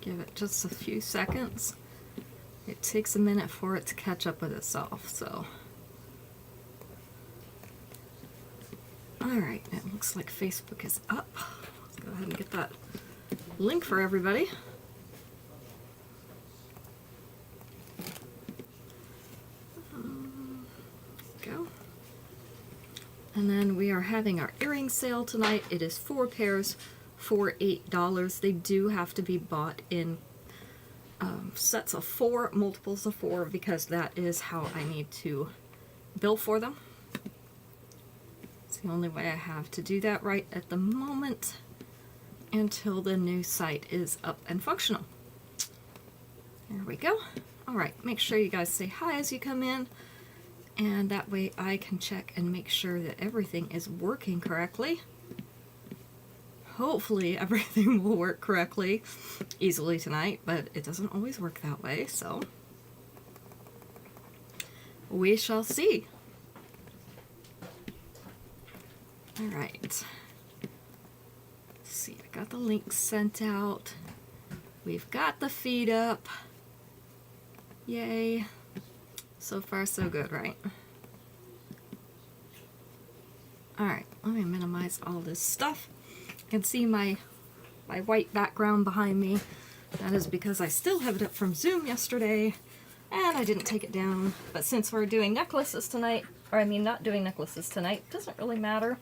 Give it just a few seconds. It takes a minute for it to catch up with itself, so. Alright, it looks like Facebook is up. Let's go ahead and get that link for everybody. Go. And then we are having our earring sale tonight. It is 4 pairs for $8. They do have to be bought in sets of 4, multiples of 4, because that is how I need to bill for them. It's the only way I have to do that right at the moment until the new site is up and functional. There we go. Alright, make sure you guys say hi as you come in, and that way I can check and make sure that everything is working correctly. Hopefully everything will work correctly easily tonight, but it doesn't always work that way, so we shall see. Alright. Let's see, I got the links sent out. We've got the feed up. Yay. So far so good, right? Alright, let me minimize all this stuff. You can see my white background behind me. That is because I still have it up from Zoom yesterday and I didn't take it down. But since we're doing necklaces tonight, or I mean not doing necklaces tonight, doesn't really matter.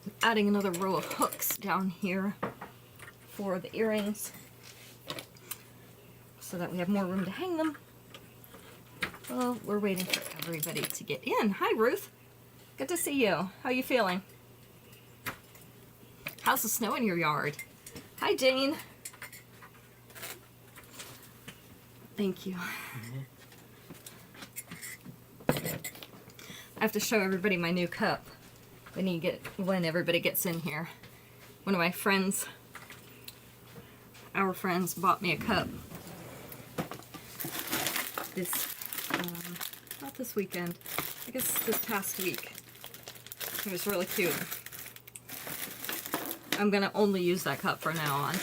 I'm adding another row of hooks down here for the earrings so that we have more room to hang them. Well, we're waiting for everybody to get in. Hi, Ruth. Good to see you. How you feeling? How's the snow in your yard? Hi, Jane. Thank you. I have to show everybody my new cup when everybody gets in here. One of my friends, our friends, bought me a cup. Not this weekend. I guess this past week. It was really cute. I'm gonna only use that cup from now on.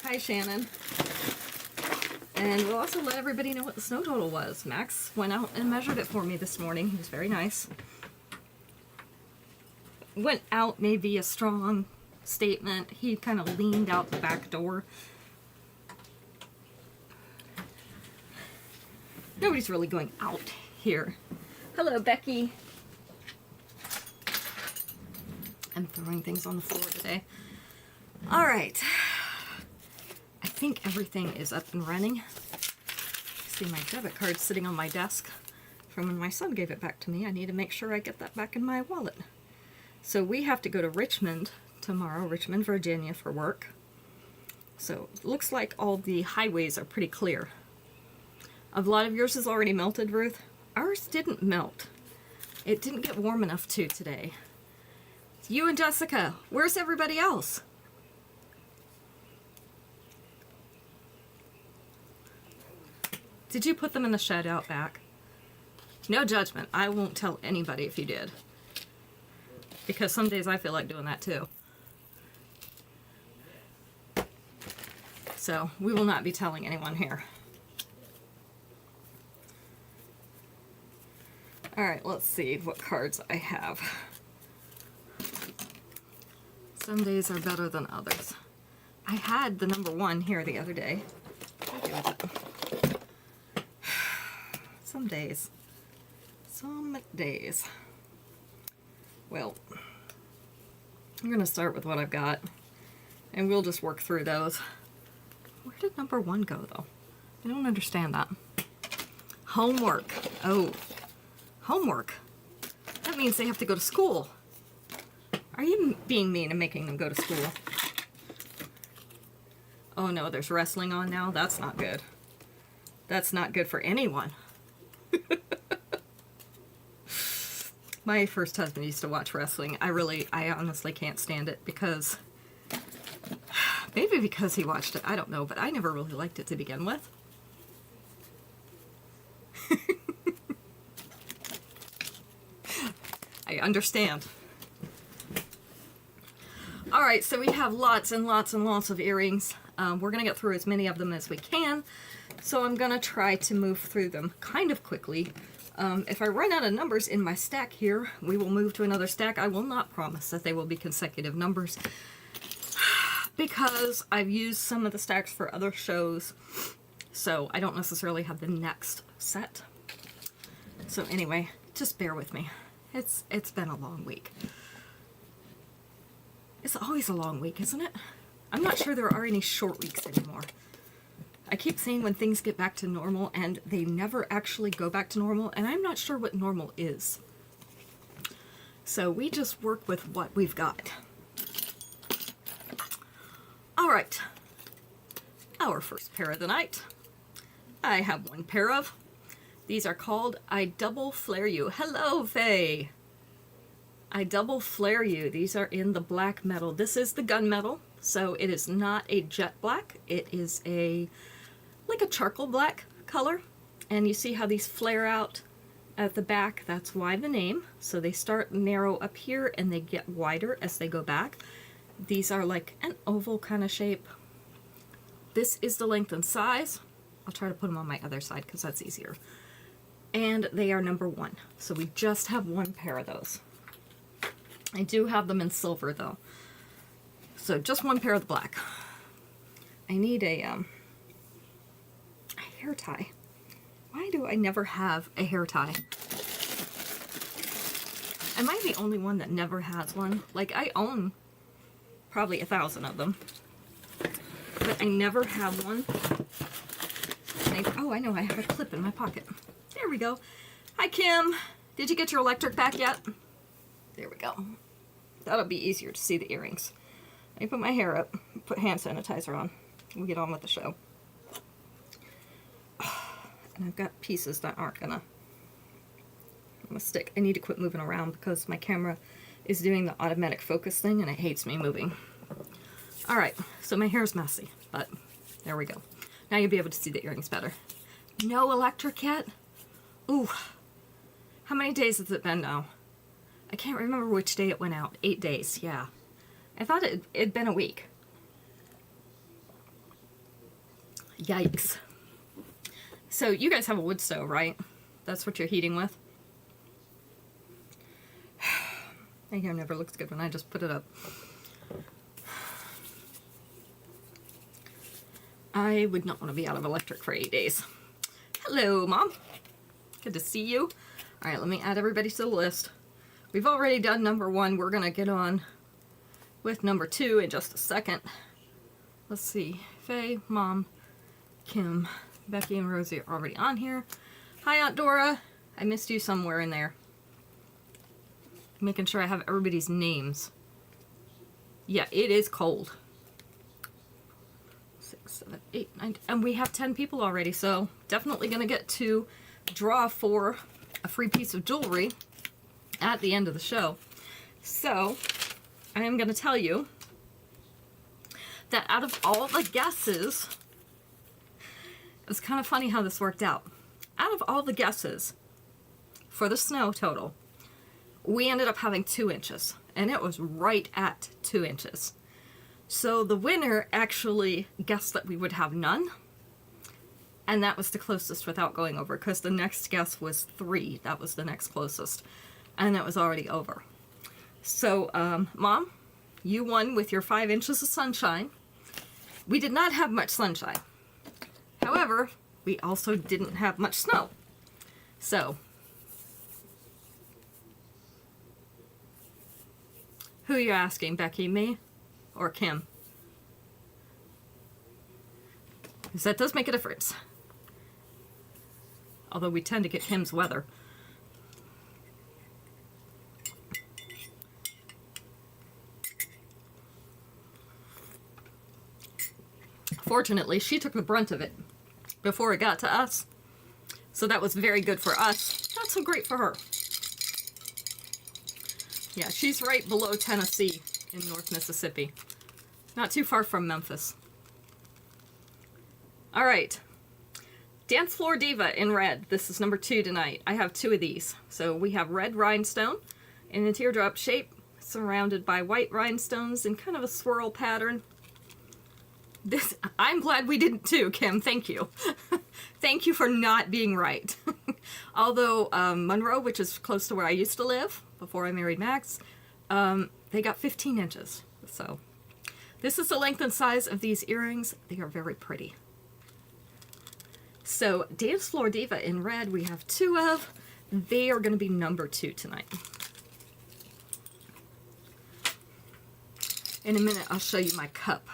Hi, Shannon. And we'll also let everybody know what the snow total was. Max went out and measured it for me this morning. He was very nice. Went out may be a strong statement. He kind of leaned out the back door. Nobody's really going out here. Hello, Becky. I'm throwing things on the floor today. All right. I think everything is up and running. See my debit card sitting on my desk from when my son gave it back to me. I need to make sure I get that back in my wallet. So we have to go to Richmond tomorrow, Richmond, Virginia, for work. So it looks like all the highways are pretty clear. A lot of yours is already melted, Ruth. Ours didn't melt. It didn't get warm enough to today. It's you and Jessica. Where's everybody else? Did you put them in the shed out back? No judgment. I won't tell anybody if you did. Because some days I feel like doing that too. So we will not be telling anyone here. Alright, let's see what cards I have. Some days are better than others. I had the number 1 here the other day. What did I do with it? Some days. Some days. Well, I'm going to start with what I've got, and we'll just work through those. Where did number 1 go, though? I don't understand that. Homework. Oh. Homework. That means they have to go to school. Are you being mean and making them go to school? Oh no, there's wrestling on now? That's not good. That's not good for anyone. My first husband used to watch wrestling. I honestly can't stand it because... Maybe because he watched it, I don't know, but I never really liked it to begin with. I understand. Alright, so we have lots and lots and lots of earrings. We're going to get through as many of them as we can, so I'm going to try to move through them kind of quickly. If I run out of numbers in my stack here, we will move to another stack. I will not promise that they will be consecutive numbers because I've used some of the stacks for other shows, so I don't necessarily have the next set. So anyway, just bear with me. It's been a long week. It's always a long week, isn't it? I'm not sure there are any short weeks anymore. I keep saying when things get back to normal, and they never actually go back to normal, and I'm not sure what normal is. So we just work with what we've got. All right, our first pair of the night. I have one pair of. These are called I Double Flare You. Hello, Faye. I Double Flare You. These are in the black metal. This is the gunmetal, so it is not a jet black. It is like a charcoal black color. And you see how these flare out at the back? That's why the name. So they start narrow up here and they get wider as they go back. These are like an oval kind of shape. This is the length and size. I'll try to put them on my other side because that's easier. And they are number 1. So we just have one pair of those. I do have them in silver though. So just one pair of the black. I need a hair tie. Why do I never have a hair tie? Am I the only one that never has one? Like, I own probably 1,000 of them, but I never have one. Oh, I know, I have a clip in my pocket. There we go. Hi, Kim. Did you get your electric back yet? There we go. That'll be easier to see the earrings. Let me put my hair up, put hand sanitizer on, and we get on with the show. And I've got pieces that aren't gonna stick. I need to quit moving around because my camera is doing the automatic focus thing and it hates me moving. Alright, so my hair's messy, but there we go. Now you'll be able to see the earrings better. No electric yet? Ooh. How many days has it been now? I can't remember which day it went out. 8 days, yeah. I thought it'd been a week. Yikes. So you guys have a wood stove, right? That's what you're heating with? My hair never looks good when I just put it up. I would not want to be out of electric for 8 days. Hello, Mom. Good to see you. All right, let me add everybody to the list. We've already done number 1. We're going to get on with number 2 in just a second. Let's see. Faye, Mom, Kim, Becky, and Rosie are already on here. Hi, Aunt Dora. I missed you somewhere in there. Making sure I have everybody's names. Yeah, it is cold. 6, 7, 8, 9, and we have 10 people already, so definitely gonna get to draw for a free piece of jewelry at the end of the show. So I am gonna tell you that out of all the guesses, it's kind of funny how this worked out. Out of all the guesses for the snow total, we ended up having 2 inches, and it was right at 2 inches. So the winner actually guessed that we would have none, and that was the closest without going over, because the next guess was 3. That was the next closest, and that was already over. So, Mom, you won with your 5 inches of sunshine. We did not have much sunshine. However, we also didn't have much snow. So, who are you asking, Becky, me or Kim? Because that does make a difference. Although we tend to get Kim's weather. Fortunately, she took the brunt of it before it got to us. So that was very good for us. Not so great for her. Yeah, she's right below Tennessee in North Mississippi. Not too far from Memphis. All right. Dance Floor Diva in red. This is number 2 tonight. I have 2 of these. So we have red rhinestone in a teardrop shape, surrounded by white rhinestones in kind of a swirl pattern. I'm glad we didn't too, Kim. Thank you. Thank you for not being right. Although Monroe, which is close to where I used to live before I married Max, they got 15 inches. So this is the length and size of these earrings. They are very pretty. So Dance Floor Diva in red, we have 2 of. They are going to be number 2 tonight. In a minute, I'll show you my cup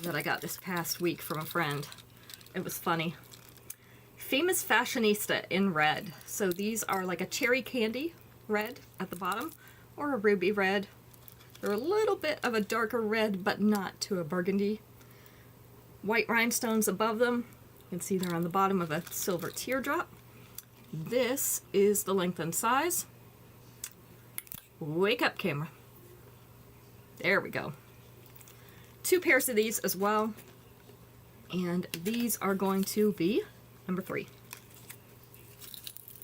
that I got this past week from a friend. It was funny. Famous Fashionista in red. So these are like a cherry candy red at the bottom, or a ruby red. They're a little bit of a darker red, but not to a burgundy. White rhinestones above them. You can see they're on the bottom of a silver teardrop. This is the length and size. Wake up, camera. There we go. 2 pairs of these as well. And these are going to be number 3.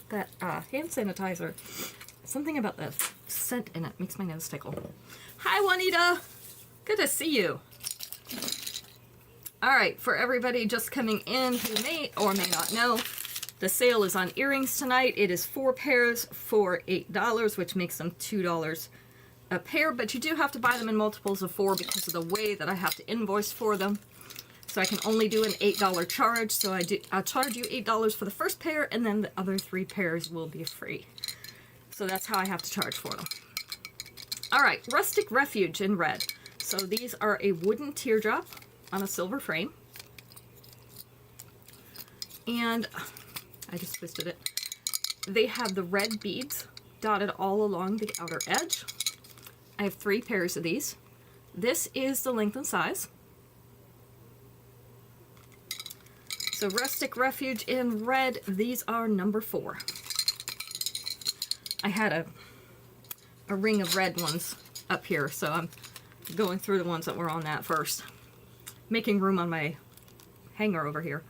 That hand sanitizer, something about the scent in it makes my nose tickle. Hi, Juanita. Good to see you. All right, for everybody just coming in who may or may not know, the sale is on earrings tonight. It is 4 pairs for $8, which makes them $2 a pair, but you do have to buy them in multiples of 4 because of the way that I have to invoice for them. So I can only do an $8 charge, so I'll charge you $8 for the first pair, and then the other 3 pairs will be free. So that's how I have to charge for them. All right, Rustic Refuge in red. So these are a wooden teardrop on a silver frame. And I just twisted it. They have the red beads dotted all along the outer edge. I have 3 pairs of these. This is the length and size. So Rustic Refuge in red, these are number 4. I had a ring of red ones up here, so I'm going through the ones that were on that first. Making room on my hanger over here.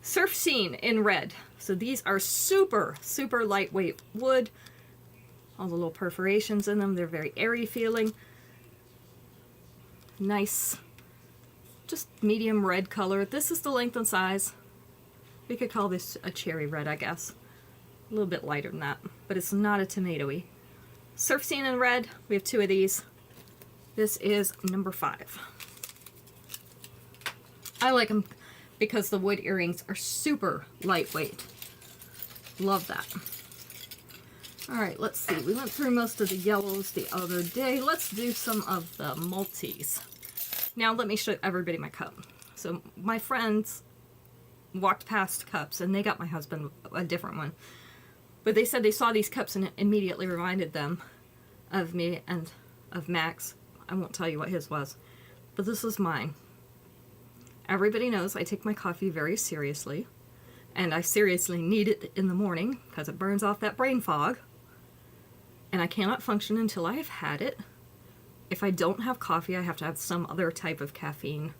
Surf Scene in red. So these are super, super lightweight wood. All the little perforations in them. They're very airy feeling. Nice, just medium red color. This is the length and size. We could call this a cherry red, I guess. A little bit lighter than that, but it's not a tomatoey. Surf Scene in red. We have 2 of these. This is number 5. I like them because the wood earrings are super lightweight. Love that. All right, let's see. We went through most of the yellows the other day. Let's do some of the multis. Now let me show everybody my cup. So my friends walked past cups and they got my husband a different one. But they said they saw these cups and it immediately reminded them of me and of Max. I won't tell you what his was, but this is mine. Everybody knows I take my coffee very seriously, and I seriously need it in the morning because it burns off that brain fog, and I cannot function until I have had it. If I don't have coffee, I have to have some other type of caffeine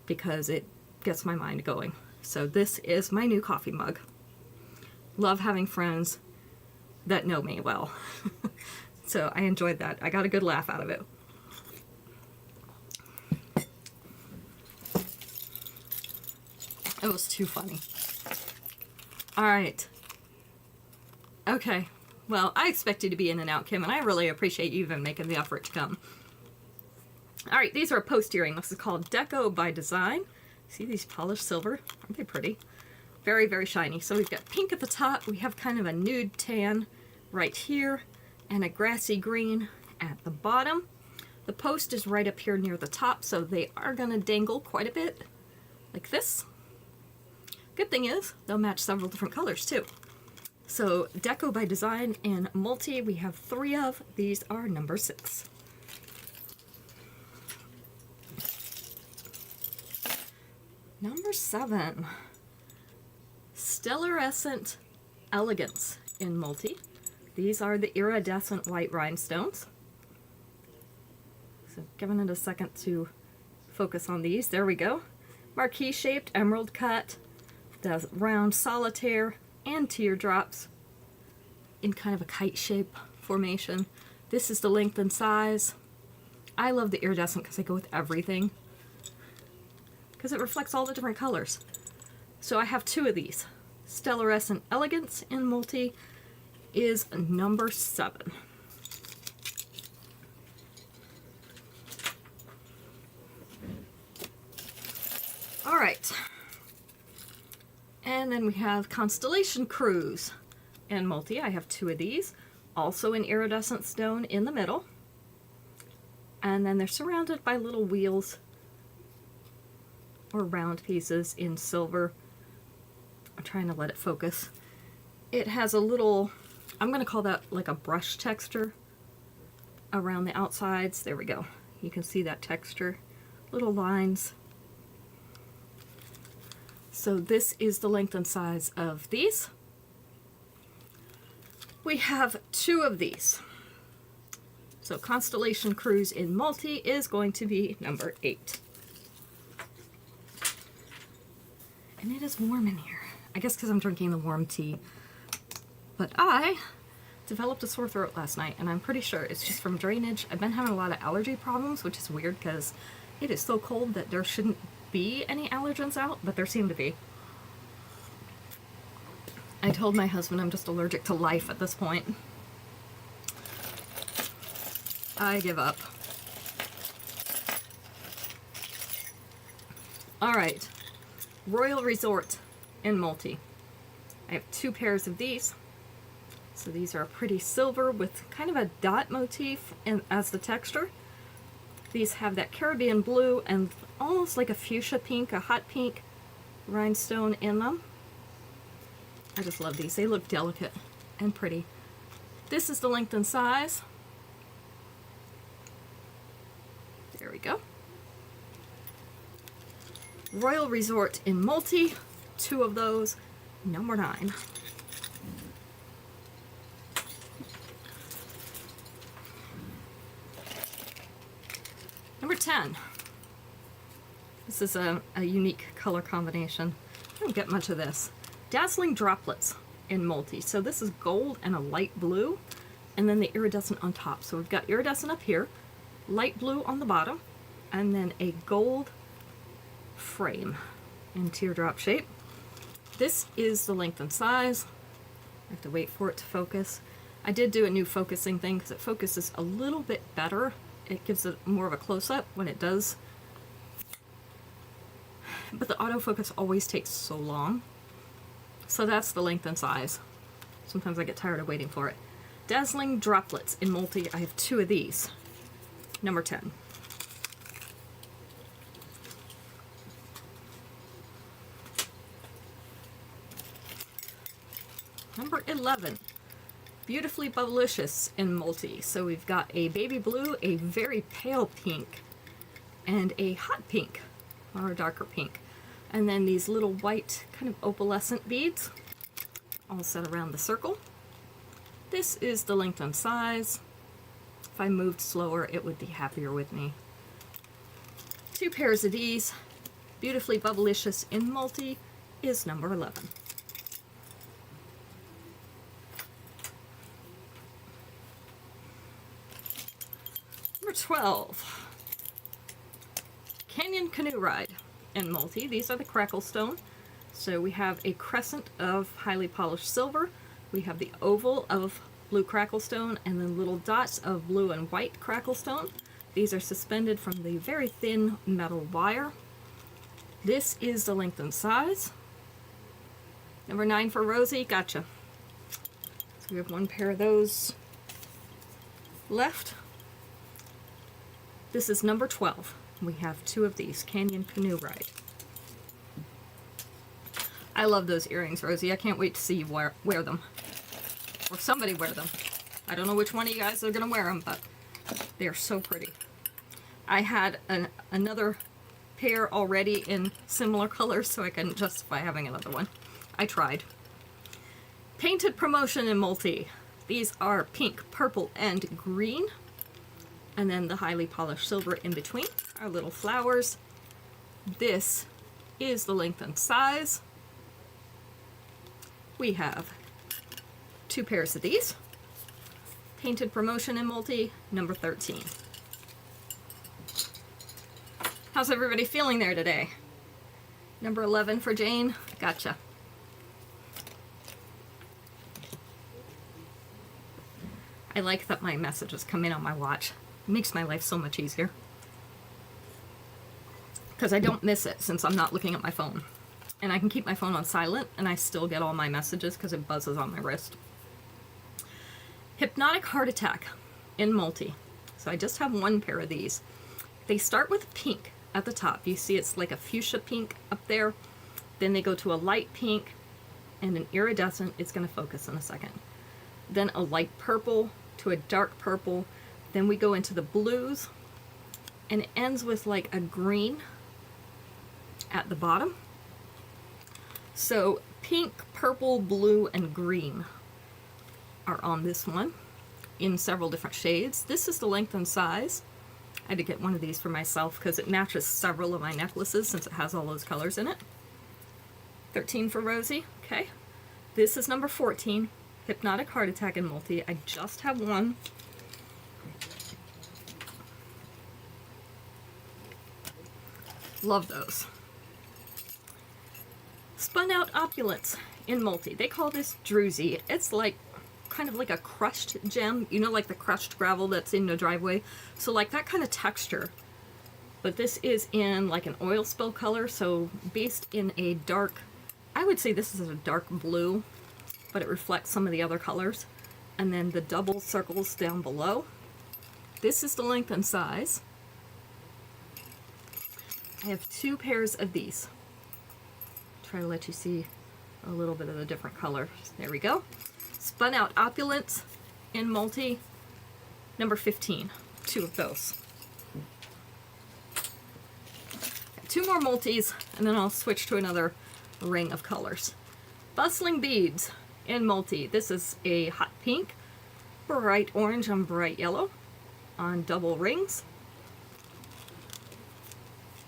because it gets my mind going. So this is my new coffee mug. Love having friends that know me well. So I enjoyed that. I got a good laugh out of it. It was too funny. All right. Okay. Well, I expect you to be in and out, Kim, and I really appreciate you even making the effort to come. All right, these are a post earring. This is called Deco by Design. See these polished silver? Aren't they pretty? Very, very shiny. So we've got pink at the top. We have kind of a nude tan right here and a grassy green at the bottom. The post is right up here near the top, so they are going to dangle quite a bit like this. Good thing is, they'll match several different colors too. So Deco by Design in multi, we have 3 of. These are number 6. Number 7, Stellarescent Elegance in multi. These are the iridescent white rhinestones. So giving it a second to focus on these. There we go. Marquee shaped, emerald cut, the round solitaire and teardrops in kind of a kite shape formation. This is the length and size. I love the iridescent because they go with everything. Because it reflects all the different colors. So I have 2 of these. Stellarescent Elegance in multi is number 7. All right. And then we have Constellation Cruise in multi. I have 2 of these. Also in iridescent stone in the middle. And then they're surrounded by little wheels or round pieces in silver. I'm trying to let it focus. It has a little, I'm going to call that like a brush texture around the outsides. There we go. You can see that texture. Little lines. So this is the length and size of these. We have 2 of these. So Constellation Cruise in multi is going to be number 8. And it is warm in here. I guess because I'm drinking the warm tea. But I developed a sore throat last night, and I'm pretty sure it's just from drainage. I've been having a lot of allergy problems, which is weird because it is so cold that there shouldn't be any allergens out, but there seem to be. I told my husband I'm just allergic to life at this point. I give up. All right. Royal Resort in multi. I have 2 pairs of these. So these are a pretty silver with kind of a dot motif as the texture. These have that Caribbean blue and almost like a fuchsia pink, a hot pink rhinestone in them. I just love these. They look delicate and pretty. This is the length and size. There we go. Royal Resort in multi, 2 of those, number 9. Number 10. This is a unique color combination. I don't get much of this. Dazzling Droplets in multi. So this is gold and a light blue, and then the iridescent on top. So we've got iridescent up here, light blue on the bottom, and then a gold frame in teardrop shape. This is the length and size. I have to wait for it to focus. I did do a new focusing thing because it focuses a little bit better. It gives it more of a close-up when it does. But the autofocus always takes so long. So that's the length and size. Sometimes I get tired of waiting for it. Dazzling Droplets in multi. I have 2 of these. Number 10. Number 11. Beautifully Bubblicious in multi. So we've got a baby blue, a very pale pink, and a hot pink, or a darker pink. And then these little white kind of opalescent beads all set around the circle. This is the length and size. If I moved slower, it would be happier with me. 2 pairs of these. Beautifully Bubblicious in multi is number 11. Number 12. Canyon Canoe Ride in multi. These are the crackle stone. So we have a crescent of highly polished silver. We have the oval of blue crackle stone and then little dots of blue and white crackle stone. These are suspended from the very thin metal wire. This is the length and size. Number 9 for Rosie. Gotcha. So we have 1 pair of those left. This is number 12. We have 2 of these. Canyon Canoe Ride. I love those earrings, Rosie. I can't wait to see you wear them. Or somebody wear them. I don't know which one of you guys are going to wear them, but they're so pretty. I had another pair already in similar colors, so I couldn't justify having another one. I tried. Painted Promotion in multi. These are pink, purple, and green. And then the highly polished silver in between are little flowers. This is the length and size. We have 2 pairs of these. Painted Promotion in multi, number 13. How's everybody feeling there today? Number 11 for Jane. Gotcha. I like that my messages come in on my watch. It makes my life so much easier. Because I don't miss it since I'm not looking at my phone. And I can keep my phone on silent and I still get all my messages because it buzzes on my wrist. Hypnotic Heart Attack in multi. So I just have one pair of these. They start with pink at the top. You see it's like a fuchsia pink up there. Then they go to a light pink and an iridescent. It's going to focus in a second. Then a light purple to a dark purple. Then we go into the blues and it ends with like a green at the bottom. So pink, purple, blue, and green are on this one in several different shades. This is the length and size. I had to get one of these for myself because it matches several of my necklaces since it has all those colors in it. 13 for Rosie. Okay. This is number 14, Hypnotic Heart Attack in multi. I just have one. Love those. Spun Out Opulence in multi. They call this druzy. It's like kind of like a crushed gem, you know, like the crushed gravel that's in the driveway. So like that kind of texture. But this is in like an oil spill color, so based in a dark, I would say this is a dark blue, but it reflects some of the other colors. And then the double circles down below. This is the length and size. I have two pairs of these. Try to let you see a little bit of the different colors. There we go. Spun Out Opulence in multi, number 15. Two of those. Two more multis, and then I'll switch to another ring of colors. Bustling Beads in multi. This is a hot pink, bright orange, and bright yellow on double rings.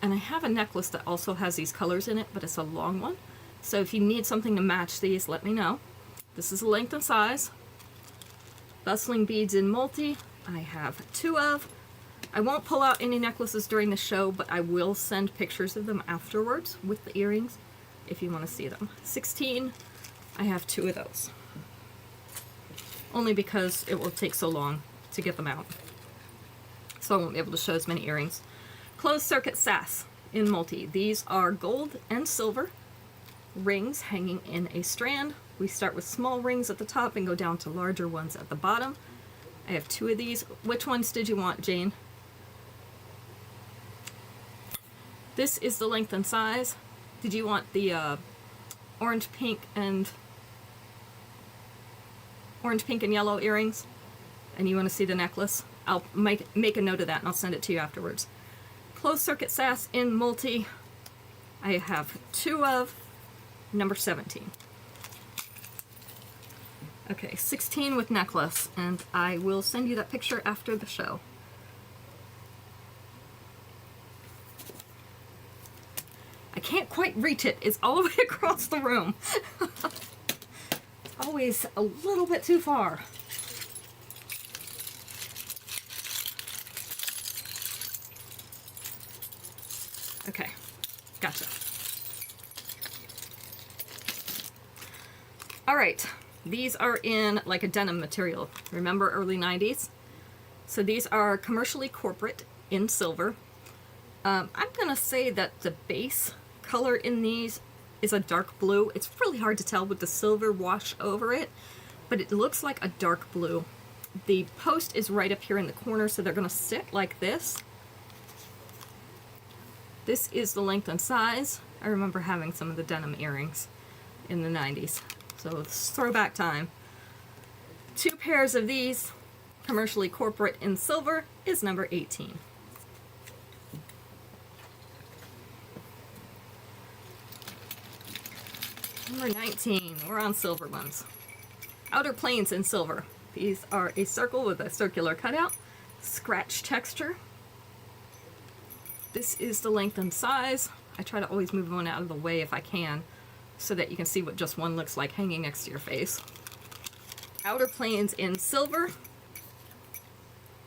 And I have a necklace that also has these colors in it, but it's a long one. So if you need something to match these, let me know. This is the length and size. Bustling Beads in multi, I have two of. I won't pull out any necklaces during the show, but I will send pictures of them afterwards with the earrings if you want to see them. 16, I have two of those. Only because it will take so long to get them out. So I won't be able to show as many earrings. Closed Circuit Sass in multi. These are gold and silver rings hanging in a strand. We start with small rings at the top and go down to larger ones at the bottom. I have two of these. Which ones did you want, Jane? This is the length and size. Did you want the orange, pink, and yellow earrings? And you want to see the necklace? I'll make a note of that and I'll send it to you afterwards. Closed Circuit Sass in multi. I have two of, number 17. Okay, 16 with necklace, and I will send you that picture after the show. I can't quite reach it. It's all the way across the room. Always a little bit too far. Okay, gotcha. All right, these are in like a denim material. Remember early 90s? So these are commercially corporate in silver. I'm gonna say that the base color in these is a dark blue. It's really hard to tell with the silver wash over it, but it looks like a dark blue. The post is right up here in the corner, so they're gonna sit like this. This is the length and size. I remember having some of the denim earrings in the 90s. So it's throwback time. Two pairs of these, commercially corporate in silver, is number 18. Number 19, we're on silver ones. Outer Plains in silver. These are a circle with a circular cutout, scratch texture. This is the length and size. I try to always move one out of the way if I can, so that you can see what just one looks like hanging next to your face. Outer Plains in silver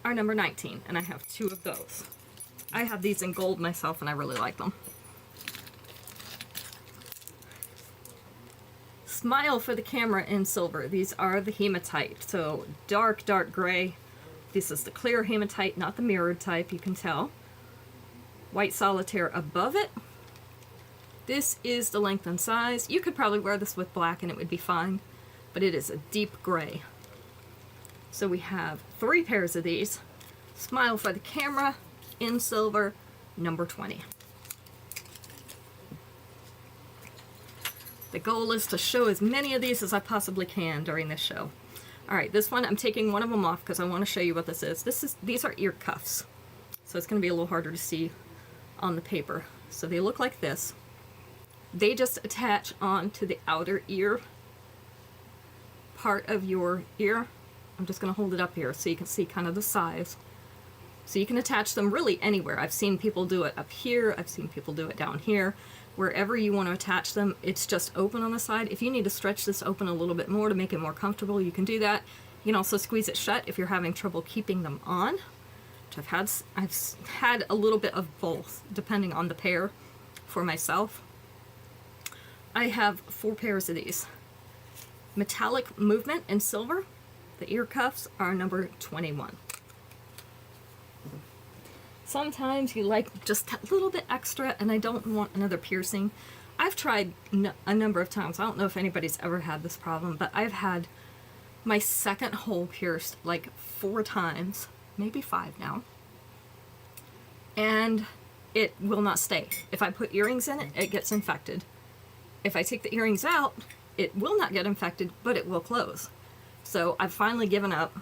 are number 19, and I have two of those. I have these in gold myself and I really like them. Smile for the camera in silver. These are the hematite, so dark, dark gray. This is the clear hematite, not the mirrored type, you can tell. White solitaire above it. This is the length and size. You could probably wear this with black and it would be fine, but it is a deep gray. So we have 3 pairs of these. Smile for the camera in silver, number 20. The goal is to show as many of these as I possibly can during this show. All right, this one, I'm taking one of them off because I want to show you what this is. These are ear cuffs, so it's going to be a little harder to see on the paper. So they look like this. They just attach on to the outer ear part of your ear. I'm just going to hold it up here so you can see kind of the size. So you can attach them really anywhere. I've seen people do it up here. I've seen people do it down here. Wherever you want to attach them, it's just open on the side. If you need to stretch this open a little bit more to make it more comfortable, you can do that. You can also squeeze it shut if you're having trouble keeping them on, which I've had a little bit of both, depending on the pair for myself. I have 4 pairs of these. Metallic movement in silver. The ear cuffs are number 21. Sometimes you like just a little bit extra and I don't want another piercing. I've tried a number of times. I don't know if anybody's ever had this problem, but I've had my second hole pierced like 4 times, maybe 5 now. And it will not stay. If I put earrings in it, it gets infected. If I take the earrings out, it will not get infected, but it will close. So I've finally given up.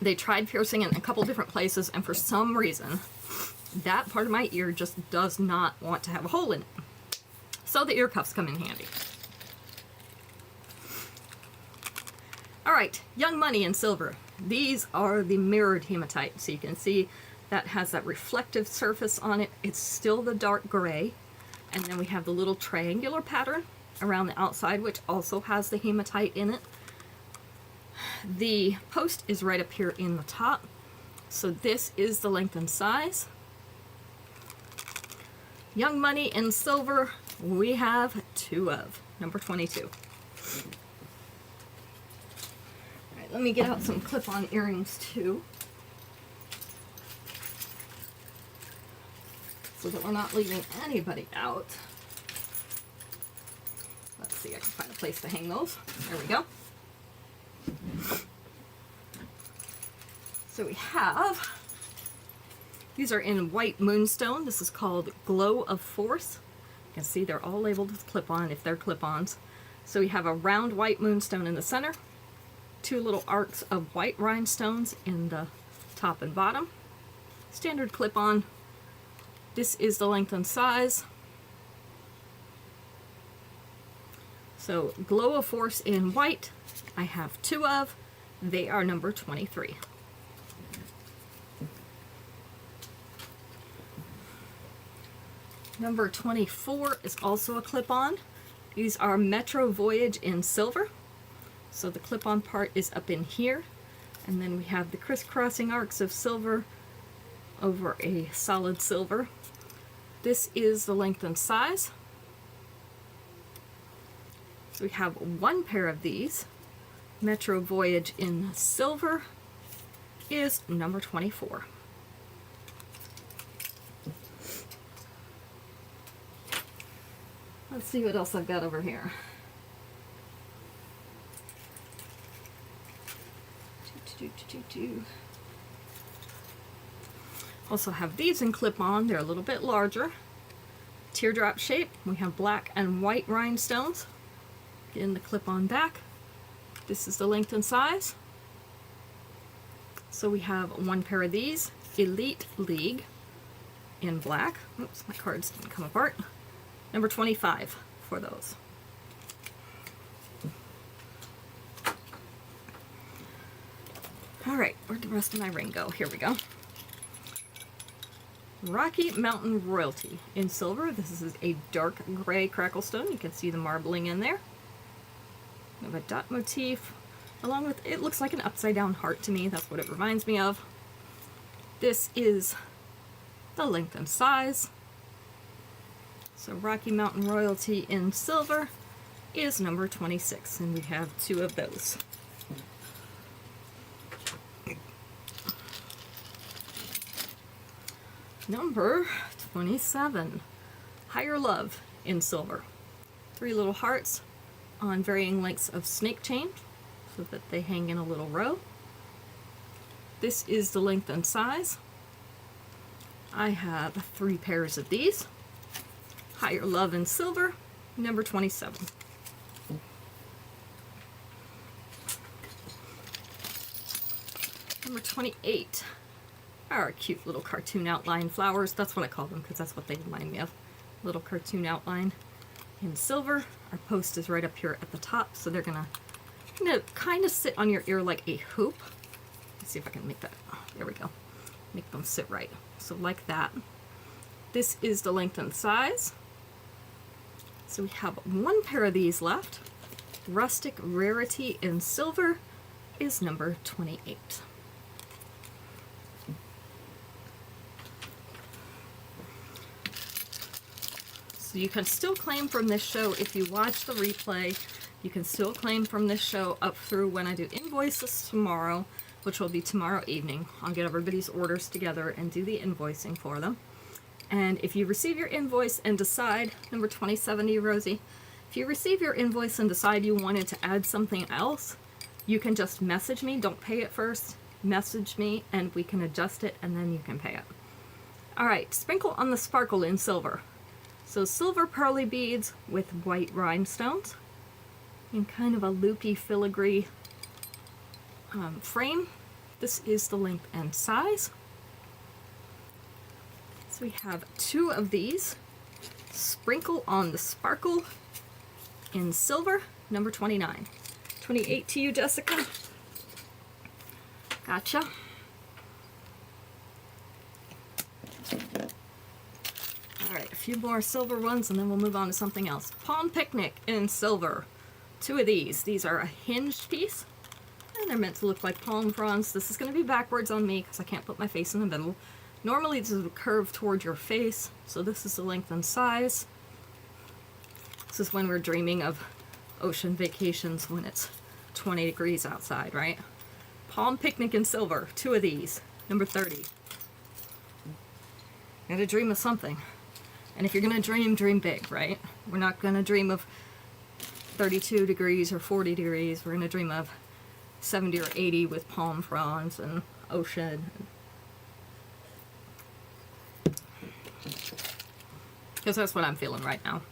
They tried piercing in a couple different places, and for some reason, that part of my ear just does not want to have a hole in it. So the ear cuffs come in handy. All right, Young Money in silver. These are the mirrored hematite, so you can see that has that reflective surface on it. It's still the dark gray, and then we have the little triangular pattern around the outside, which also has the hematite in it. The post is right up here in the top, so this is the length and size. Young Money in silver, we have 2 of, number 22. All right, let me get out some clip-on earrings too, so that we're not leaving anybody out. Let's see, I can find a place to hang those. There we go. So we have, these are in white moonstone. This is called Glow of Force. You can see they're all labeled with clip-on if they're clip-ons. So we have a round white moonstone in the center, 2 little arcs of white rhinestones in the top and bottom. Standard clip-on. This is the length and size. So Glow of Force in white, I have 2 of. They are number 23. Number 24 is also a clip-on. These are Metro Voyage in silver. So the clip-on part is up in here. And then we have the crisscrossing arcs of silver over a solid silver. This is the length and size. So we have 1 pair of these. Metro Voyage in silver is number 24. Let's see what else I've got over here. Also have these in clip-on. They're a little bit larger. Teardrop shape. We have black and white rhinestones in the clip-on back. This is the length and size. So we have 1 pair of these. Elite League in black. Oops, my cards didn't come apart. Number 25 for those. All right, where'd the rest of my ring go? Here we go. Rocky Mountain Royalty in silver. This is a dark gray crackle stone. You can see the marbling in there. We have a dot motif along with, it looks like an upside down heart to me. That's what it reminds me of. This is the length and size. So Rocky Mountain Royalty in silver is number 26, and we have 2 of those. Number 27, Higher Love in silver. 3 little hearts on varying lengths of snake chain so that they hang in a little row. This is the length and size. I have 3 pairs of these. Higher Love in silver, number 27. Number 28 are cute little cartoon outline flowers. That's what I call them because that's what they remind me of. Little cartoon outline in silver. Our post is right up here at the top, so they're gonna kind of sit on your ear like a hoop. Let's see if I can make that. Oh, there we go. Make them sit right. So like that. This is the length and size. So we have 1 pair of these left. Rustic Rarity in silver is number 28. So you can still claim from this show if you watch the replay. You can still claim from this show up through when I do invoices tomorrow, which will be tomorrow evening. I'll get everybody's orders together and do the invoicing for them. And if you receive your invoice and decide, number 2070, Rosie, if you receive your invoice and decide you wanted to add something else, you can just message me. Don't pay it first. Message me and we can adjust it and then you can pay it. All right, Sprinkle on the Sparkle in silver. So silver pearly beads with white rhinestones in kind of a loopy filigree frame. This is the length and size. So we have 2 of these. Sprinkle on the Sparkle in silver, number 29. 28 to you, Jessica. Gotcha. Alright, a few more silver ones and then we'll move on to something else. Palm Picnic in silver. 2 of these. These are a hinged piece. And they're meant to look like palm fronds. This is going to be backwards on me because I can't put my face in the middle. Normally this is a curve toward your face, so this is the length and size. This is when we're dreaming of ocean vacations when it's 20 degrees outside, right? Palm Picnic in silver, 2 of these, number 30. Gotta dream of something. And if you're gonna dream, dream big, right? We're not gonna dream of 32 degrees or 40 degrees. We're gonna dream of 70 or 80 with palm fronds and ocean. Because that's what I'm feeling right now.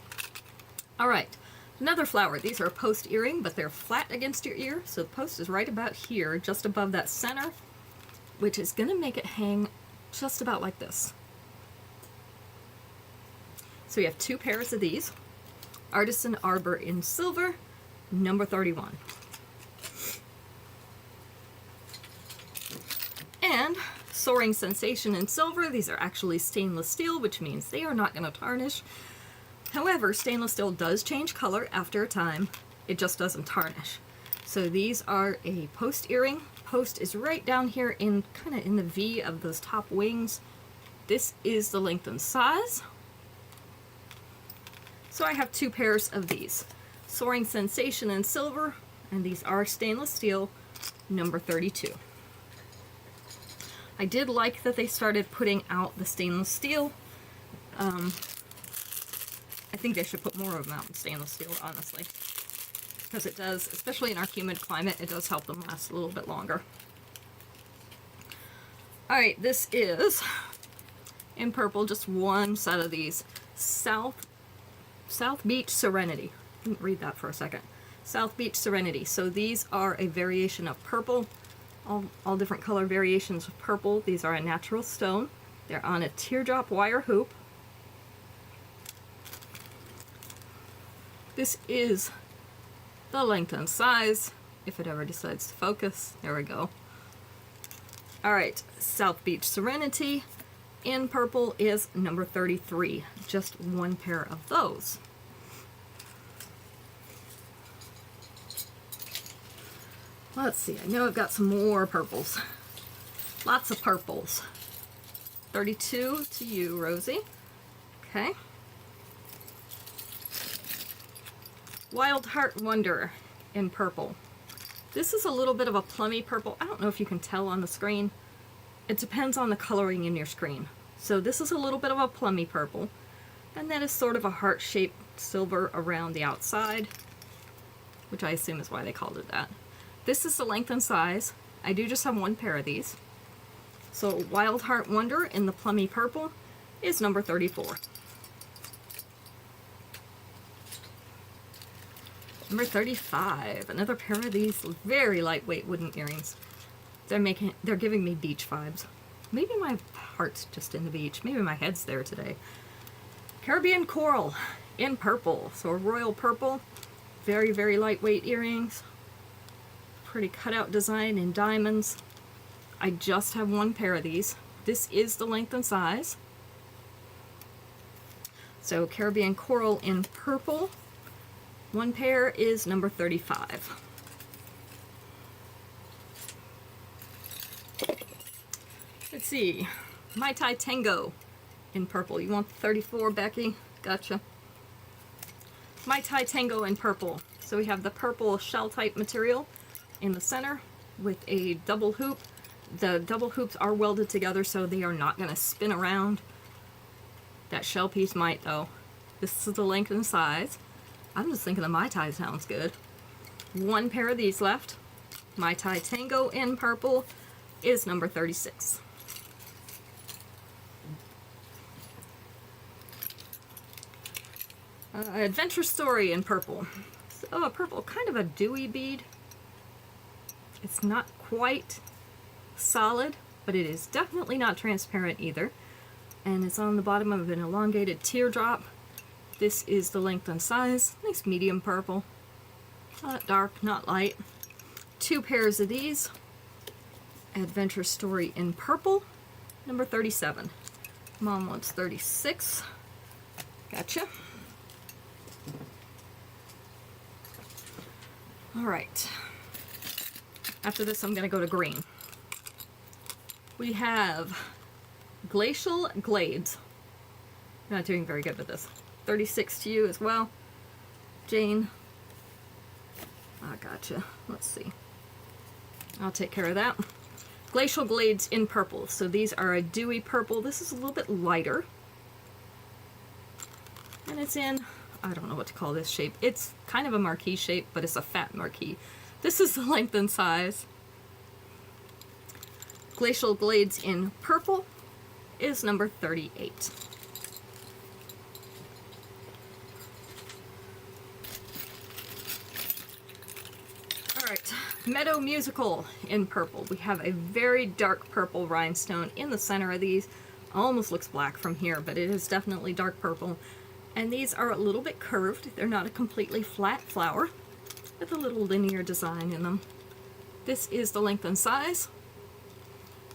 Alright, another flower. These are a post earring, but they're flat against your ear. So the post is right about here, just above that center, which is going to make it hang just about like this. So we have 2 pairs of these. Artisan Arbor in silver, number 31. And Soaring Sensation in silver. These are actually stainless steel, which means they are not going to tarnish. However, stainless steel does change color after a time. It just doesn't tarnish. So these are a post earring. Post is right down here in kind of in the V of those top wings. This is the length and size. So I have 2 pairs of these. Soaring Sensation in silver, and these are stainless steel, number 32. I did like that they started putting out the stainless steel. I think they should put more of them out in stainless steel, honestly. Because it does, especially in our humid climate, it does help them last a little bit longer. Alright, this is, in purple, just 1 set of these. South Beach Serenity. I didn't read that for a second. South Beach Serenity. So these are a variation of purple. All different color variations of purple. These are a natural stone. They're on a teardrop wire hoop. This is the length and size, if it ever decides to focus. There we go. Alright, South Beach Serenity in purple is number 33. Just 1 pair of those. Let's see, I know I've got some more purples. Lots of purples. $32 to you, Rosie. Okay. Wild Heart Wonder in purple. This is a little bit of a plummy purple. I don't know if you can tell on the screen. It depends on the coloring in your screen. So this is a little bit of a plummy purple. And that is sort of a heart-shaped silver around the outside, which I assume is why they called it that. This is the length and size. I do just have one pair of these. So Wild Heart Wonder in the plummy purple is number 34. Number 35, another pair of these very lightweight wooden earrings. They're giving me beach vibes. Maybe my heart's just in the beach. Maybe my head's there today. Caribbean Coral in purple. So a royal purple. Very, very lightweight earrings. Pretty cutout design in diamonds. I just have one pair of these. This is the length and size. So Caribbean Coral in purple. One pair is number 35. Let's see. Mai Tai Tango in purple. You want the 34, Becky? Gotcha. Mai Tai Tango in purple. So we have the purple shell type material in the center with a double hoop. The double hoops are welded together so they are not going to spin around. That shell piece might though. This is the length and size. I'm just thinking the Mai Tai sounds good. One pair of these left. Mai Tai Tango in purple is number 36. Adventure Story in purple. So a purple, kind of a dewy bead. It's not quite solid, but it is definitely not transparent either. And it's on the bottom of an elongated teardrop. This is the length and size. Nice medium purple. Not dark, not light. Two pairs of these. Adventure Story in purple, number 37. Mom wants 36. Gotcha. All right. After this, I'm going to go to green. We have Glacial Glades. I'm not doing very good with this. 36 to you as well. Jane. I gotcha. Let's see. I'll take care of that. Glacial Glades in purple. So these are a dewy purple. This is a little bit lighter. And it's in, I don't know what to call this shape. It's kind of a marquee shape, but it's a fat marquee. This is the length and size. Glacial Glades in purple is number 38. Alright, Meadow Musical in purple. We have a very dark purple rhinestone in the center of these. Almost looks black from here, but it is definitely dark purple. And these are a little bit curved. They're not a completely flat flower, with a little linear design in them. This is the length and size.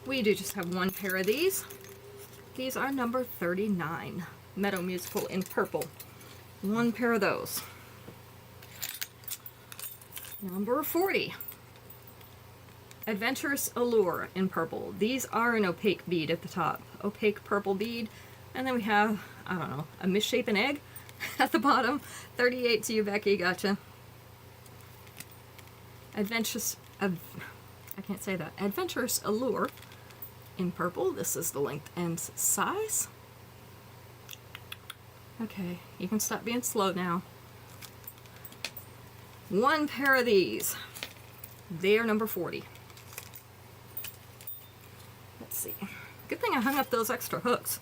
We do just have one pair of these. These are number 39. Meadow Musical in purple. One pair of those. Number 40. Adventurous Allure in purple. These are an opaque bead at the top. Opaque purple bead. And then we have, I don't know, a misshapen egg at the bottom. 38 to you, Becky. Gotcha. Adventurous, I can't say that. Adventurous Allure in purple. This is the length and size. Okay, you can stop being slow now. One pair of these. They are number 40. Let's see. Good thing I hung up those extra hooks.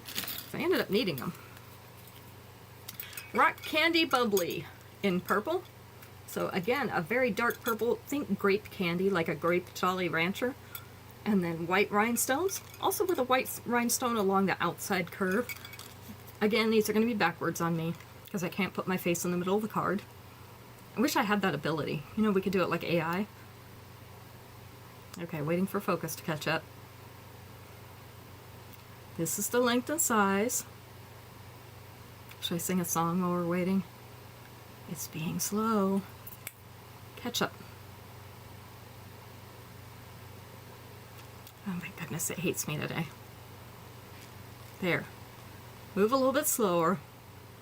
I ended up needing them. Rock Candy Bubbly in purple. So again, a very dark purple. Think grape candy, like a grape Jolly Rancher. And then white rhinestones. Also with a white rhinestone along the outside curve. Again, these are going to be backwards on me because I can't put my face in the middle of the card. I wish I had that ability. You know, we could do it like AI. Okay, waiting for focus to catch up. This is the length and size. Should I sing a song while we're waiting? It's being slow. Catch up. Oh my goodness, it hates me today. There. Move a little bit slower.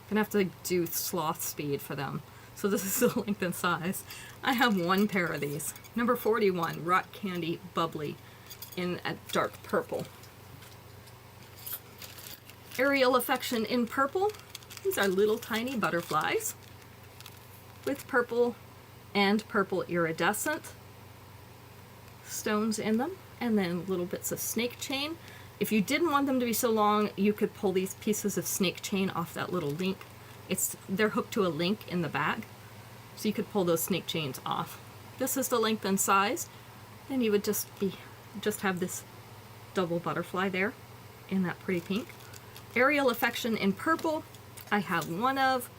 Gonna have to do sloth speed for them. So this is the length and size. I have one pair of these. Number 41, Rock Candy Bubbly in a dark purple. Aerial Affection in purple. These are little tiny butterflies with purple and purple iridescent stones in them, and then little bits of snake chain. If you didn't want them to be so long, you could pull these pieces of snake chain off that little link. They're hooked to a link in the back, so you could pull those snake chains off. This is the length and size, and you would just have this double butterfly there in that pretty pink. Aerial Affection in purple, I have one of.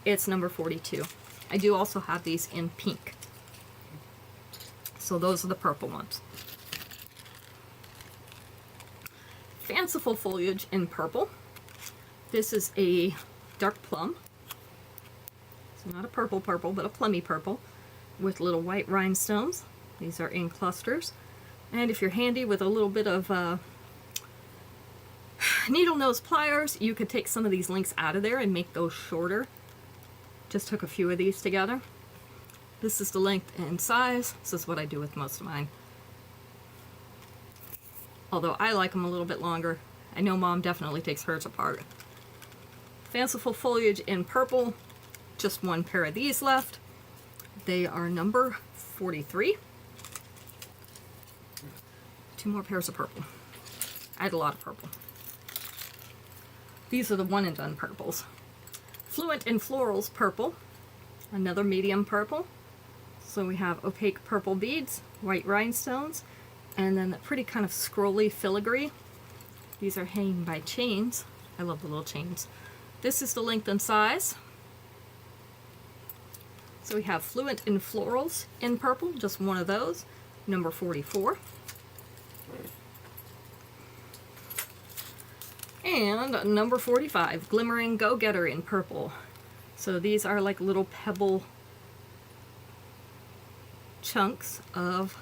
It's number 42. I do also have these in pink. So those are the purple ones. Fanciful Foliage in purple. This is a dark plum. So not a purple purple, but a plummy purple with little white rhinestones. These are in clusters. And if you're handy with a little bit of needle nose pliers, you could take some of these links out of there and make those shorter. Just took a few of these together. This is the length and size. This is what I do with most of mine. Although I like them a little bit longer. I know Mom definitely takes hers apart. Fanciful Foliage in purple. Just one pair of these left. They are number 43. Two more pairs of purple. I had a lot of purple. These are the one and done purples. Fluent in Florals purple. Another medium purple. So we have opaque purple beads, white rhinestones, and then that pretty kind of scrolly filigree. These are hanging by chains. I love the little chains. This is the length and size. So we have Fluent in Florals in purple, just one of those, number 44. And number 45, Glimmering Go-Getter in purple. So these are like little pebble chunks of,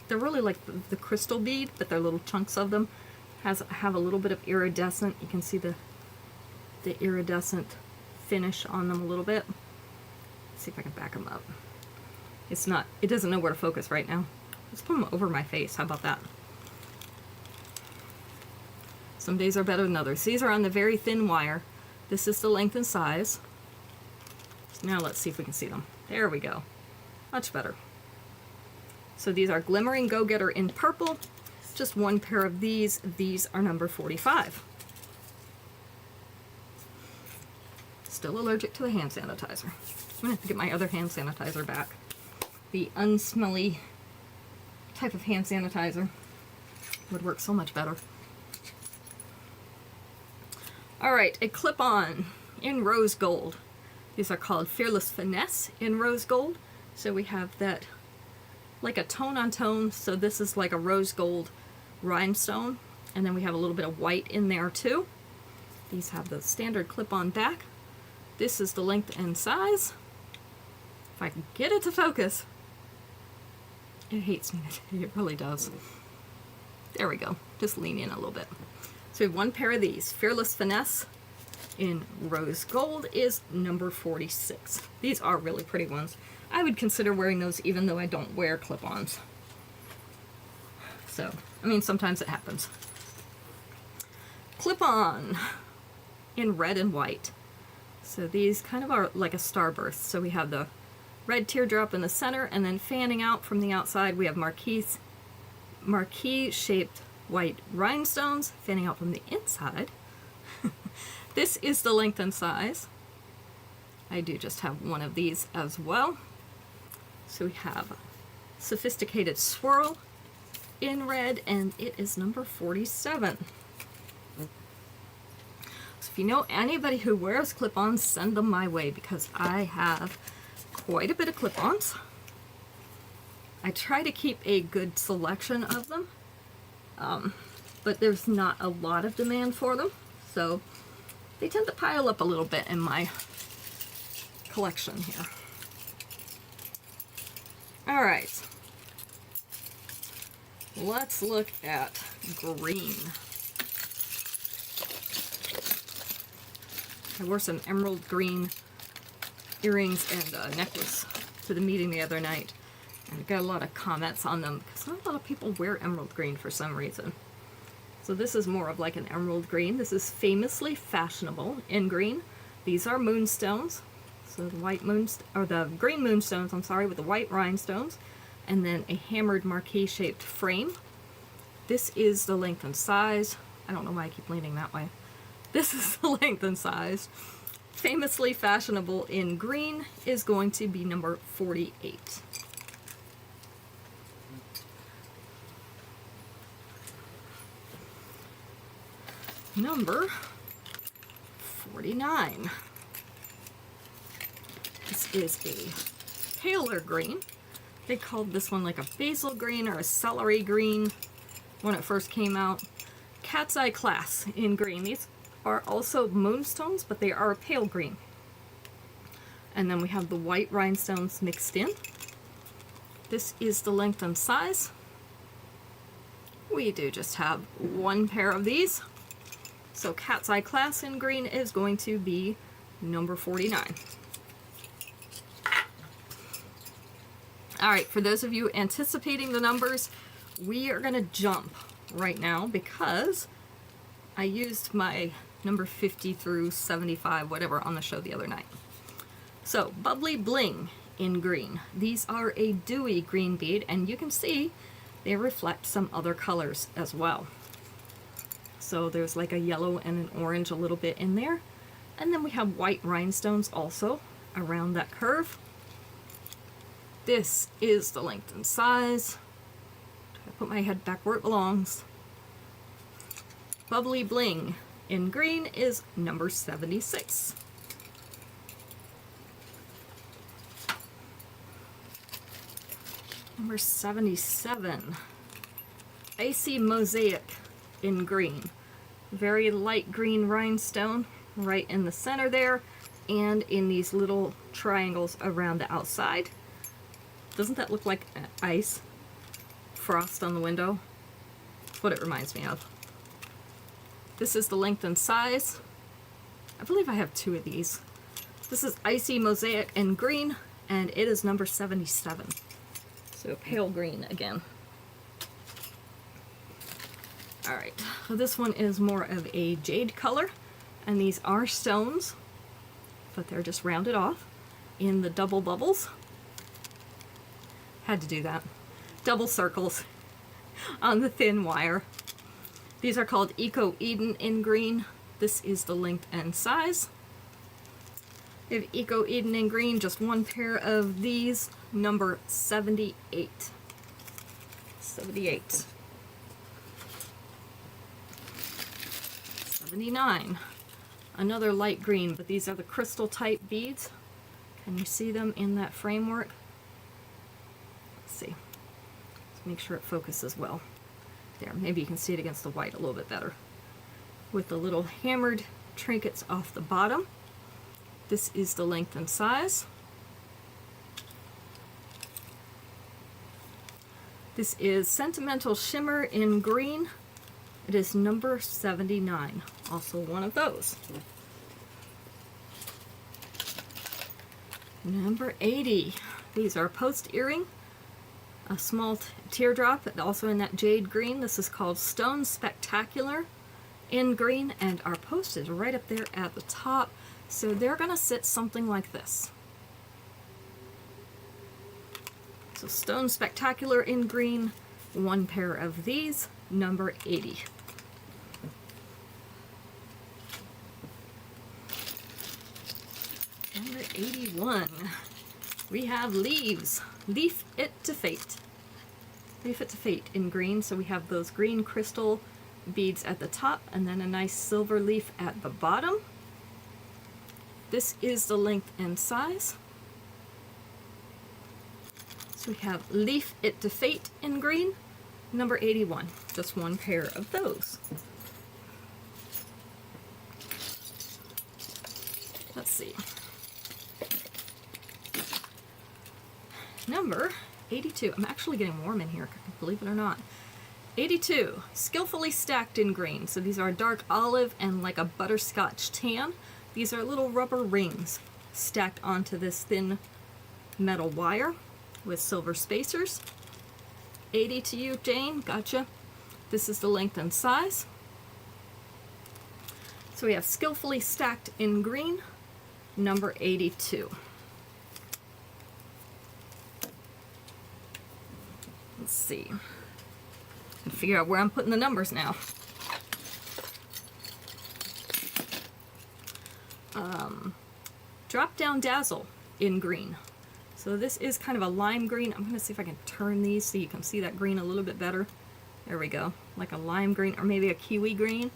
they're really like the crystal bead, but they're little chunks of them. Have a little bit of iridescent. You can see the iridescent finish on them a little bit. Let's see if I can back them up. It doesn't know where to focus right now. Let's put them over my face. How about that? Some days are better than others. These are on the very thin wire. This is the length and size. Now let's see if we can see them. There we go. Much better. So these are Glimmering Go-Getter in purple. Just one pair of these. These are number 45. Still allergic to the hand sanitizer. I'm gonna have to get my other hand sanitizer back. The unsmelly type of hand sanitizer would work so much better. Alright, a clip-on in rose gold. These are called Fearless Finesse in rose gold. So we have that like a tone on tone. So this is like a rose gold rhinestone. And then we have a little bit of white in there too. These have the standard clip-on back. This is the length and size. If I can get it to focus. It hates me today, it really does. There we go, just lean in a little bit. So we have one pair of these. Fearless Finesse in rose gold is number 46. These are really pretty ones. I would consider wearing those even though I don't wear clip-ons. So, I mean, sometimes it happens. Clip-on in red and white. So these kind of are like a starburst. So we have the red teardrop in the center, and then fanning out from the outside we have marquee-shaped white rhinestones fanning out from the inside. This is the length and size. I do just have one of these as well. So we have Sophisticated Swirl in red, and it is number 47. So if you know anybody who wears clip-ons, send them my way, because I have quite a bit of clip-ons. I try to keep a good selection of them, but there's not a lot of demand for them, so they tend to pile up a little bit in my collection here. Alright, let's look at green. I wore some emerald green earrings and a necklace to the meeting the other night. And I got a lot of comments on them because not a lot of people wear emerald green for some reason. So this is more of like an emerald green. This is famously fashionable in green. These are moonstones. So the white or the green moonstones, I'm sorry, with the white rhinestones. And then a hammered marquee-shaped frame. This is the length and size. I don't know why I keep leaning that way. This is the length and size. Famously fashionable in green is going to be number 48. Number 49. This is a paler green. They called this one like a basil green or a celery green when it first came out. Cat's Eye Class in green. These are also moonstones, but they are a pale green. And then we have the white rhinestones mixed in. This is the length and size. We do just have one pair of these. So Cat's Eye Class in green is going to be number 49. All right, for those of you anticipating the numbers, we are going to jump right now because I used my number 50 through 75, whatever, on the show the other night. So, Bubbly Bling in green. These are a dewy green bead, and you can see they reflect some other colors as well. So there's like a yellow and an orange a little bit in there. And then we have white rhinestones also around that curve. This is the length and size. I put my head back where it belongs. Bubbly Bling in green is number 76. Number 77. Icy Mosaic in green. Very light green rhinestone right in the center there, and in these little triangles around the outside. Doesn't that look like ice? Frost on the window? That's what it reminds me of. This is the length and size. I believe I have two of these. This is Icy Mosaic in green, and it is number 77. So pale green again. Alright, so this one is more of a jade color, and these are stones, but they're just rounded off in the double bubbles. Had to do that. Double circles on the thin wire. These are called Eco Eden in green. This is the length and size. We have Eco Eden in green, just one pair of these, number 78. 78. 79. Another light green, but these are the crystal type beads. Can you see them in that framework? Let's see. Let's make sure it focuses well. There, maybe you can see it against the white a little bit better. With the little hammered trinkets off the bottom. This is the length and size. This is Sentimental Shimmer in green. It is number 79, also one of those. Number 80. These are post earring, a small teardrop, also in that jade green. This is called Stone Spectacular in green, and our post is right up there at the top. So they're going to sit something like this. So Stone Spectacular in green, one pair of these, number 80. Number 81. We have Leaves. Leaf It to Fate. Leaf It to Fate in green. So we have those green crystal beads at the top and then a nice silver leaf at the bottom. This is the length and size. So we have Leaf It to Fate in green, number 81. Just one pair of those. Let's see. Number 82. I'm actually getting warm in here, believe it or not. 82. Skillfully Stacked in green. So these are dark olive and like a butterscotch tan. These are little rubber rings stacked onto this thin metal wire with silver spacers. 80 to you, Jane. Gotcha. This is the length and size. So we have skillfully stacked in green, number 82. Let's see. And figure out where I'm putting the numbers now. Drop Down Dazzle in green. So this is kind of a lime green. I'm going to see if I can turn these so you can see that green a little bit better. There we go. Like a lime green or maybe a kiwi green.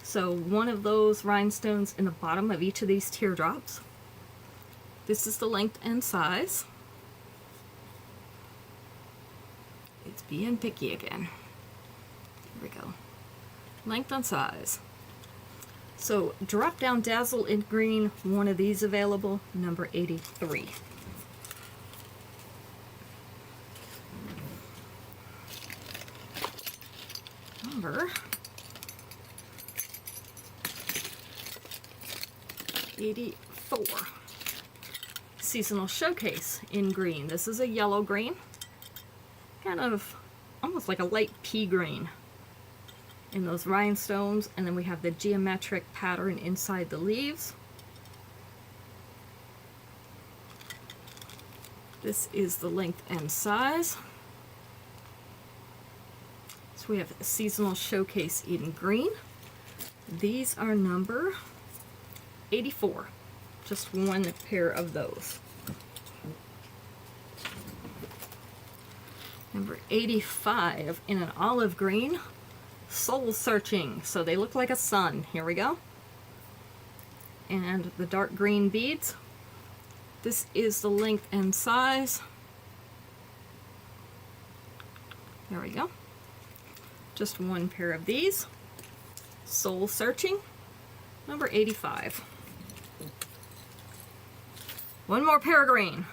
So one of those rhinestones in the bottom of each of these teardrops. This is the length and size. It's being picky again. There we go. Length and size. So Drop Down Dazzle in green, one of these available, number 83. Number 84. Seasonal Showcase in green. This is a yellow green. Kind of almost like a light pea green in those rhinestones, and then we have the geometric pattern inside the leaves. This is the length and size. So we have a Seasonal Showcase in green. These are number 84. Just one pair of those. Number 85 in an olive green. Soul Searching. So they look like a sun. Here we go. And the dark green beads. This is the length and size. There we go. Just one pair of these. Soul Searching. Number 85. One more pair of green.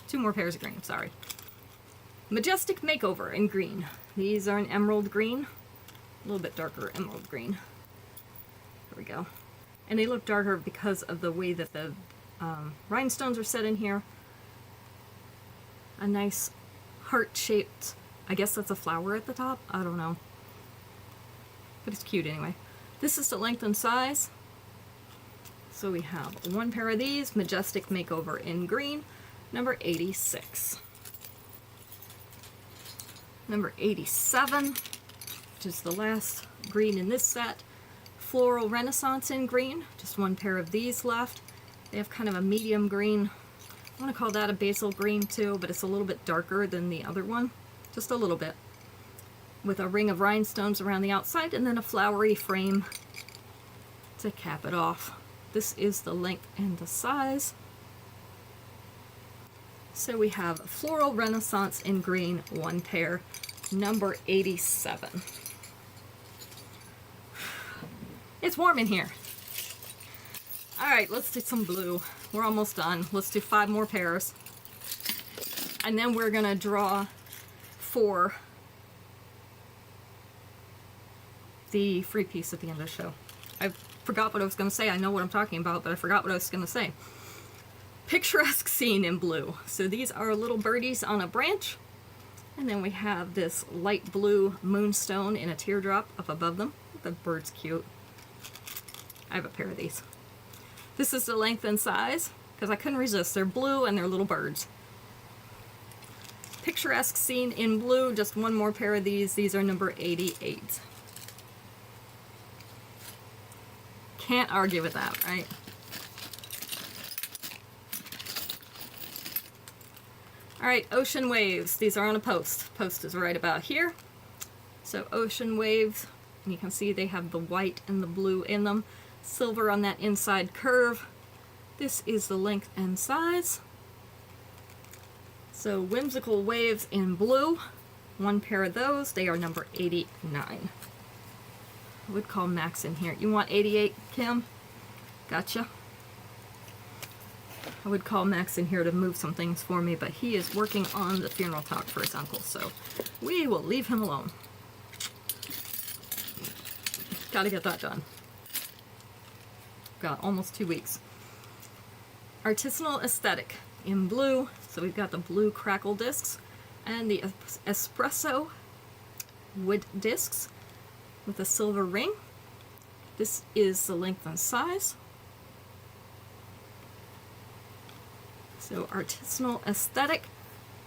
Two more pairs of green, sorry. Majestic Makeover in green. These are an emerald green. A little bit darker emerald green. There we go. And they look darker because of the way that the rhinestones are set in here. A nice heart-shaped, I guess that's a flower at the top. I don't know. But it's cute anyway. This is the length and size. So we have one pair of these, Majestic Makeover in green, number 86. Number 87, which is the last green in this set, Floral Renaissance in green. Just one pair of these left. They have kind of a medium green. I want to call that a basil green too, but it's a little bit darker than the other one. Just a little bit. With a ring of rhinestones around the outside and then a flowery frame to cap it off. This is the length and the size. So we have Floral Renaissance in green, one pair, number 87. It's warm in here. All right, let's do some blue. We're almost done. Let's do 5 more pairs. And then we're gonna draw for the free piece at the end of the show. I forgot what I was gonna say. I know what I'm talking about, but I forgot what I was gonna say. Picturesque Scene in blue. So these are little birdies on a branch. And then we have this light blue moonstone in a teardrop up above them. The bird's cute. I have a pair of these. This is the length and size, because I couldn't resist. They're blue and they're little birds. Picturesque Scene in blue, just one more pair of these. These are number 88. Can't argue with that, right? All right, Ocean Waves. These are on a post. Post is right about here. So Ocean Waves, and you can see they have the white and the blue in them. Silver on that inside curve. This is the length and size. So Whimsical Waves in blue. One pair of those. They are number 89. I would call Max in here. You want 88, Kim? Gotcha. I would call Max in here to move some things for me, but he is working on the funeral talk for his uncle, so we will leave him alone. Gotta get that done. got almost 2 weeks. Artisanal Aesthetic in blue. So we've got the blue crackle discs and the espresso wood discs with a silver ring. This is the length and size. So Artisanal Aesthetic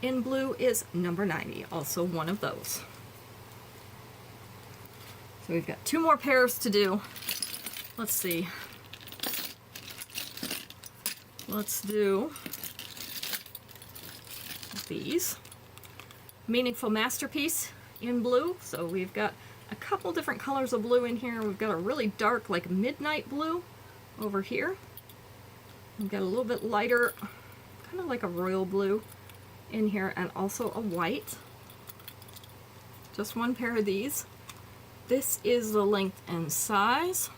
in blue is number 90, also one of those. So we've got 2 more pairs to do. Let's see. Let's do these. Meaningful Masterpiece in blue. So we've got a couple different colors of blue in here. We've got a really dark, like midnight blue over here. We've got a little bit lighter, kind of like a royal blue in here, and also a white. Just 1 pair of these. This is the length and size.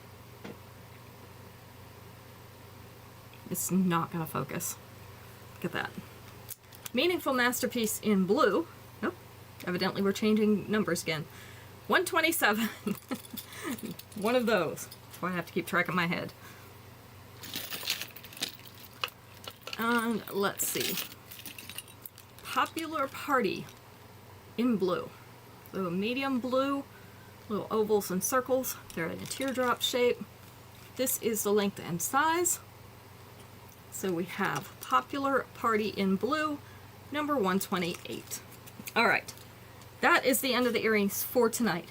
It's not gonna focus. Look at that. Meaningful Masterpiece in blue. Nope, evidently we're changing numbers again. 127. One of those. That's why I have to keep track of my head. And let's see. Popular Party in blue. So medium blue, little ovals and circles. They're in a teardrop shape. This is the length and size. So we have Popular Party in blue, number 128. All right, that is the end of the earrings for tonight.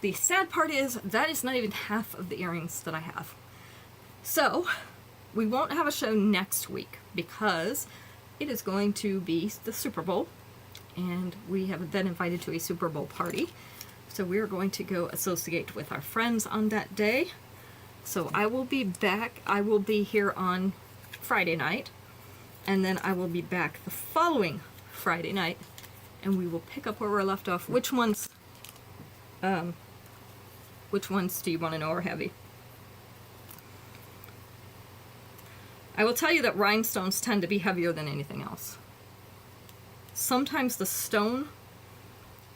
The sad part is that is not even half of the earrings that I have. So we won't have a show next week because it is going to be the Super Bowl, and we have been invited to a Super Bowl party. So we're going to go associate with our friends on that day. So I will be back. I will be here on Friday night, and then I will be back the following Friday night, and we will pick up where we're left off. Which ones do you want to know are heavy? I will tell you that rhinestones tend to be heavier than anything else. Sometimes the stone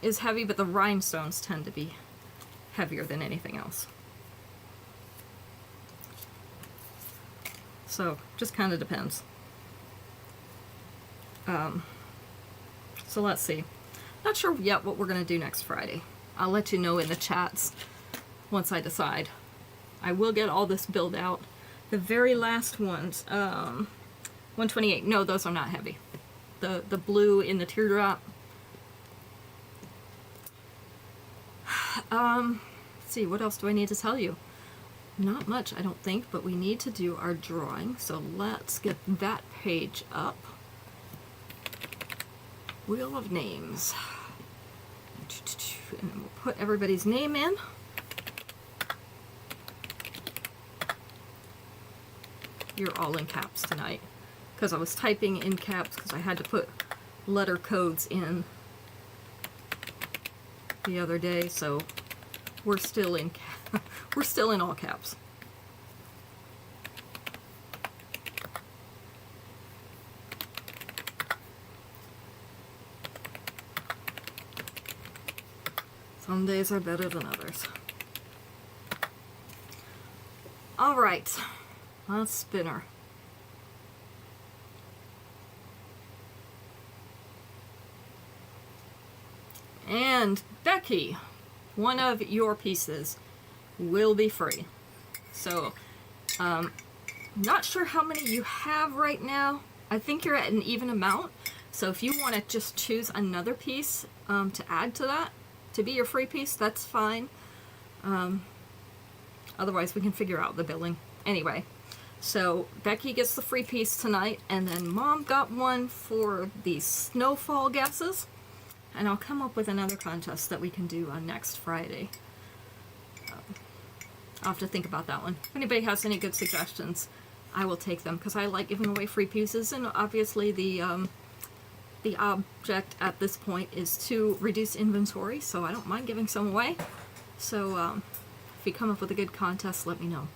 is heavy, but the rhinestones tend to be heavier than anything else. So, just kind of depends. So let's see. Not sure yet what we're going to do next Friday. I'll let you know in the chats once I decide. I will get all this build out. The very last ones, 128. No, those are not heavy. The blue in the teardrop. Let's see, what else do I need to tell you? Not much, I don't think, but we need to do our drawing, so let's get that page up. Wheel of Names. And then we'll put everybody's name in. You're all in caps tonight, because I was typing in caps because I had to put letter codes in the other day, so we're still in we're still in all caps. Some days are better than others. All right, last spinner. And Becky, one of your pieces will be free. So, not sure how many you have right now. I think you're at an even amount. So if you want to just choose another piece to add to that, to be your free piece, that's fine. Otherwise, we can figure out the billing. Anyway, so Becky gets the free piece tonight, and then Mom got one for the snowfall guesses. And I'll come up with another contest that we can do on next Friday. I'll have to think about that one. If anybody has any good suggestions, I will take them, because I like giving away free pieces, and obviously the object at this point is to reduce inventory, so I don't mind giving some away. So if you come up with a good contest, let me know.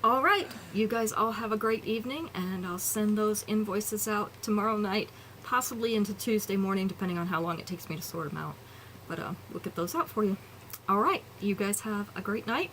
All right, you guys all have a great evening, and I'll send those invoices out tomorrow night, possibly into Tuesday morning, depending on how long it takes me to sort them out. But we'll get those out for you. All right, you guys have a great night.